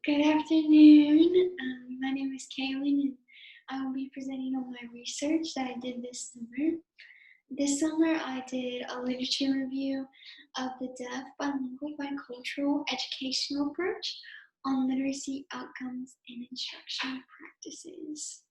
Good afternoon. My name is Kaylin, and I will be presenting on my research that I did this summer. This summer, I did a literature review of the deaf bilingual bicultural educational approach on literacy outcomes and instructional practices.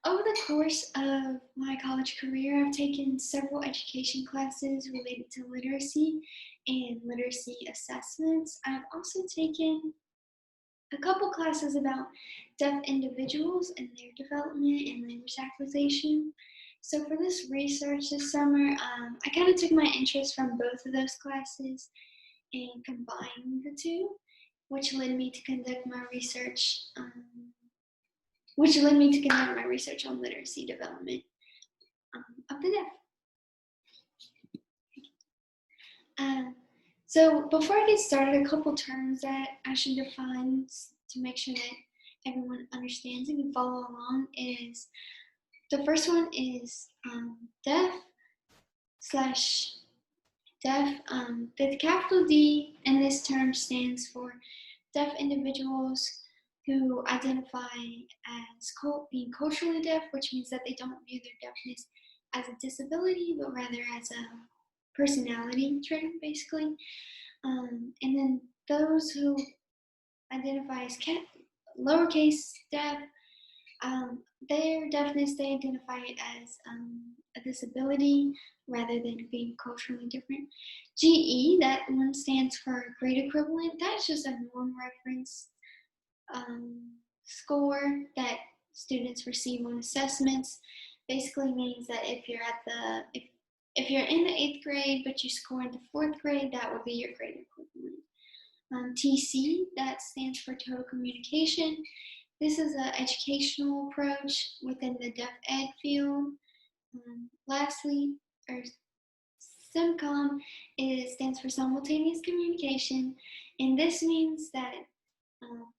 Over the course of my college career, I've taken several education classes related to literacy and literacy assessments. I've also taken a couple classes about deaf individuals and their development and language acquisition. So for this research this summer, I kind of took my interest from both of those classes and combined the two, which led me to conduct my research on literacy development of the deaf. So before I get started, a couple terms that I should define to make sure that everyone understands and can follow along is, the first one is deaf slash deaf. The capital D in this term stands for deaf individuals who identify as being culturally deaf, which means that they don't view their deafness as a disability, but rather as a personality trait, basically. And then those who identify as lowercase deaf, their deafness, they identify it as a disability rather than being culturally different. GE, that one stands for grade equivalent. That's just a norm reference score that students receive on assessments. Basically means that if you're if you're in the 8th grade but you score in the 4th grade, that would be your grade equivalent. TC, that stands for total communication. This is an educational approach within the deaf ed field. Lastly, SIMCOM, it stands for simultaneous communication, and this means that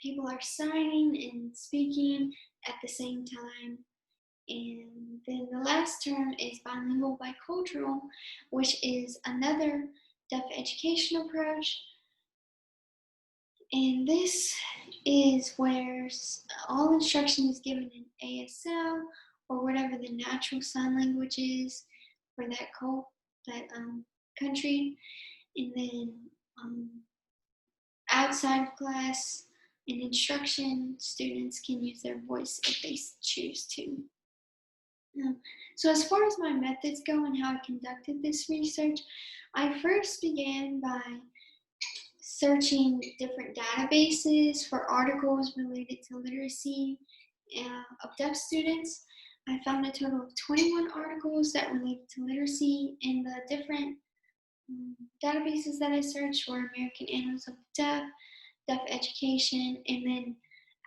people are signing and speaking at the same time. And then the last term is bilingual-bicultural, which is another deaf education approach. And this is where all instruction is given in ASL or whatever the natural sign language is for that country. And then outside of class in instruction, students can use their voice if they choose to. So as far as my methods go and how I conducted this research, I first began by searching different databases for articles related to literacy of deaf students. I found a total of 21 articles that related to literacy, and the different databases that I searched were American Annals of the Deaf, Deaf Education, and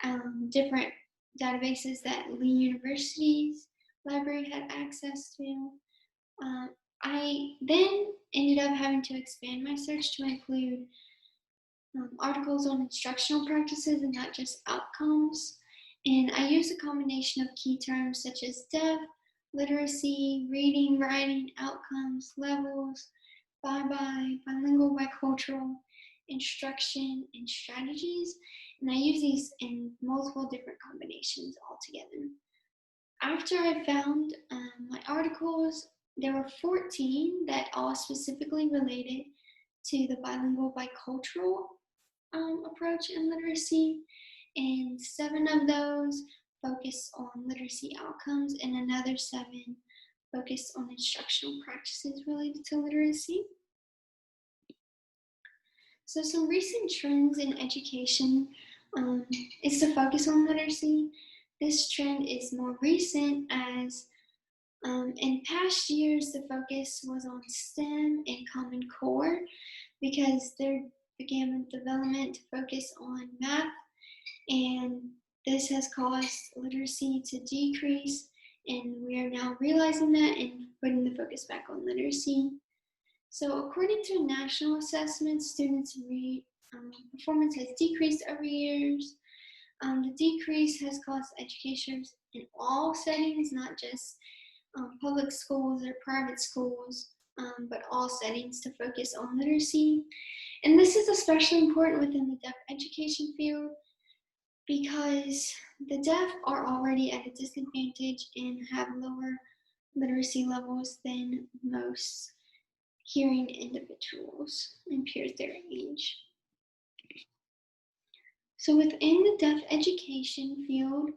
then different databases that Lee University's library had access to. I then ended up having to expand my search to include articles on instructional practices and not just outcomes. And I used a combination of key terms such as deaf, literacy, reading, writing, outcomes, levels, bilingual, bicultural, instruction, and strategies. And I use these in multiple different combinations altogether. After I found my articles, there were 14 that all specifically related to the bilingual bicultural approach in literacy, and 7 of those focus on literacy outcomes, and another 7 focus on instructional practices related to literacy. So some recent trends in education is to focus on literacy. This trend is more recent as in past years, the focus was on STEM and Common Core because there began development to focus on math, and this has caused literacy to decrease, and we are now realizing that and putting the focus back on literacy. So according to national assessments, students' performance has decreased over years. The decrease has caused educators in all settings, not just public schools or private schools, but all settings to focus on literacy. And this is especially important within the deaf education field because the deaf are already at a disadvantage and have lower literacy levels than most hearing individuals and peers their age. So within the deaf education field,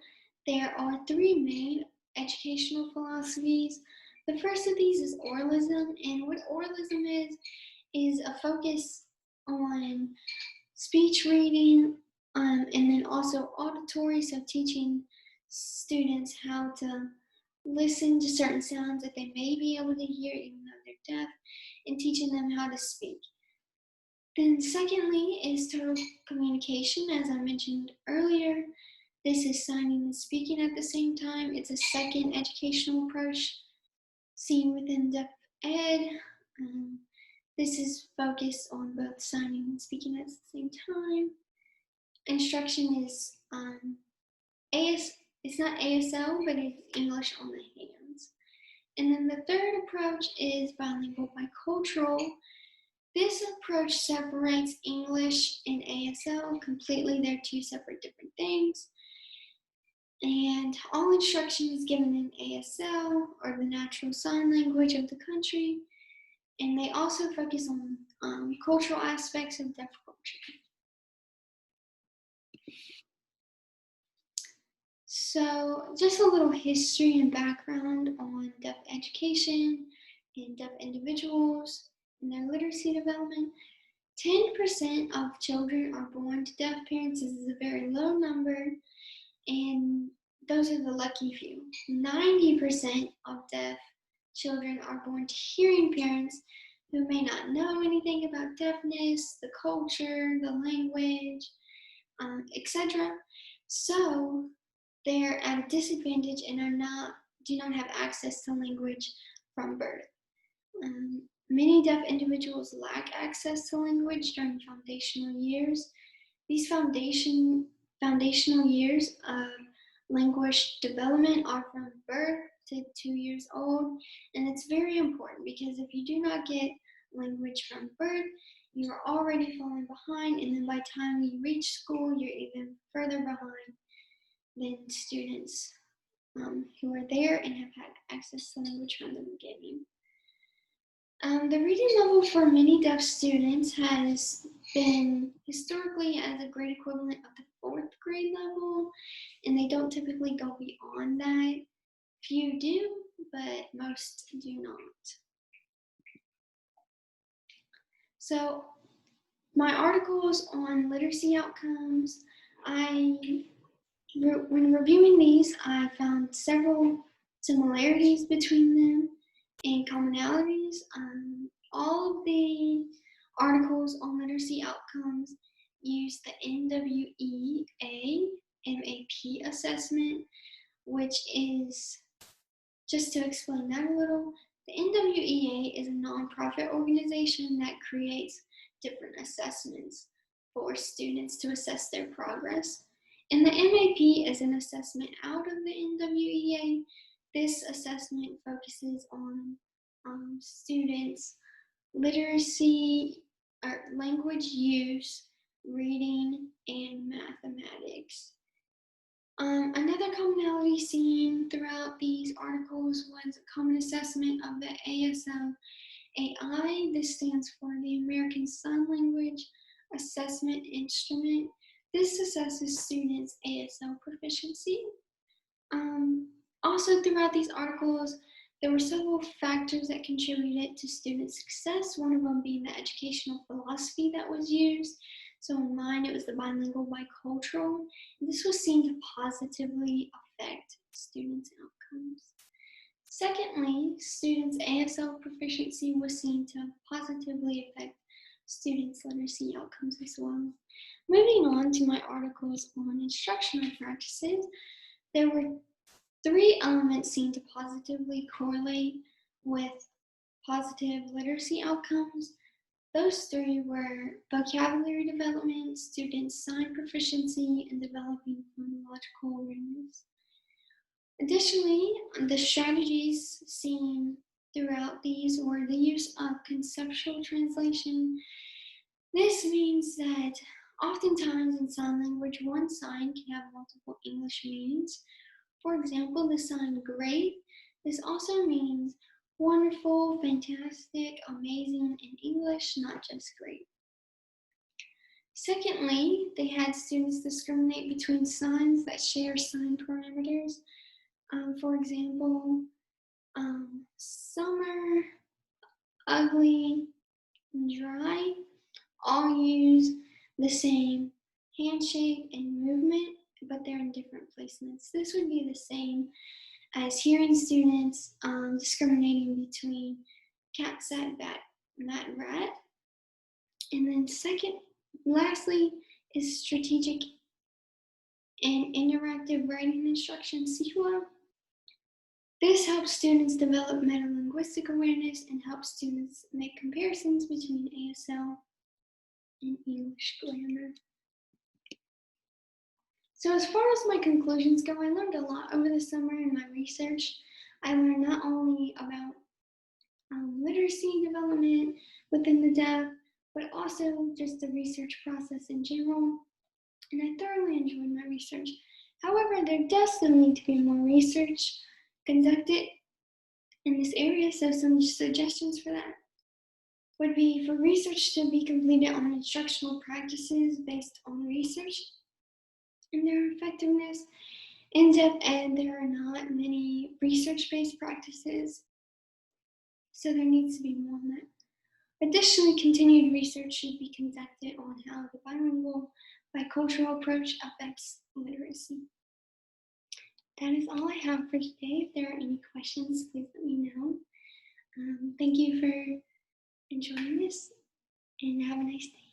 there are three main educational philosophies. The first of these is oralism, and what oralism is a focus on speech reading, and then also auditory, so teaching students how to listen to certain sounds that they may be able to hear even though they're deaf, and teaching them how to speak. Then secondly is total communication, as I mentioned earlier. This is signing and speaking at the same time. It's a second educational approach seen within deaf ed. This is focused on both signing and speaking at the same time. Instruction is it's not ASL, but it's English on the hands. And then the third approach is bilingual-bicultural. This approach separates English and ASL completely. They're two separate different things. And all instruction is given in ASL, or the natural sign language of the country. And they also focus on cultural aspects of deaf culture. So just a little history and background on deaf education and deaf individuals and their literacy development. 10% of children are born to deaf parents. This is a very low number, and those are the lucky few. 90% of deaf children are born to hearing parents who may not know anything about deafness, the culture, the language, etc. So they're at a disadvantage and do not have access to language from birth. Many deaf individuals lack access to language during foundational years. These foundational years of language development are from birth to 2 years old, and it's very important because if you do not get language from birth, you are already falling behind, and then by the time you reach school, you're even further behind than students who are there and have had access to language from the beginning. The reading level for many deaf students has been historically as a grade equivalent of the 4th grade level, and they don't typically go beyond that. Few do, but most do not. So my articles on literacy outcomes, when reviewing these, I found several similarities between them and commonalities. All of the articles on literacy outcomes use the NWEA MAP assessment, which is, just to explain that a little, the NWEA is a nonprofit organization that creates different assessments for students to assess their progress. And the MAP is an assessment out of the NWEA. This assessment focuses on students' literacy, or language use, reading, and mathematics. Another commonality seen throughout these articles was a common assessment of the ASL AI. This stands for the American Sign Language Assessment Instrument. This assesses students' ASL proficiency. Also throughout these articles, there were several factors that contributed to student success, one of them being the educational philosophy that was used. So in mine, it was the bilingual-bicultural. This was seen to positively affect students' outcomes. Secondly, students' ASL proficiency was seen to positively affect students' literacy outcomes as well. Moving on to my articles on instructional practices, there were 3 elements seen to positively correlate with positive literacy outcomes. Those 3 were vocabulary development, students' sign proficiency, and developing phonological awareness. Additionally, the strategies seen throughout these, or the use of conceptual translation. This means that oftentimes in sign language, one sign can have multiple English meanings. For example, the sign great. This also means wonderful, fantastic, amazing in English, not just great. Secondly, they had students discriminate between signs that share sign parameters. For example, summer, ugly, and dry all use the same handshake and movement, but they're in different placements. This would be the same as hearing students discriminating between cat, sat, bat, mat, rat. And then lastly, is strategic and interactive writing instruction, SIWA. This helps students develop meta-linguistic awareness and helps students make comparisons between ASL and English grammar. So as far as my conclusions go, I learned a lot over the summer in my research. I learned not only about literacy development within the deaf, but also just the research process in general. And I thoroughly enjoyed my research. However, there does still need to be more research conducted in this area, so some suggestions for that would be for research to be completed on instructional practices based on research and their effectiveness. In depth ed, there are not many research-based practices, so there needs to be more on that. Additionally, continued research should be conducted on how the bilingual, bicultural approach affects literacy. That is all I have for today. If there are any questions, please let me know. Thank you for enjoying this, and have a nice day.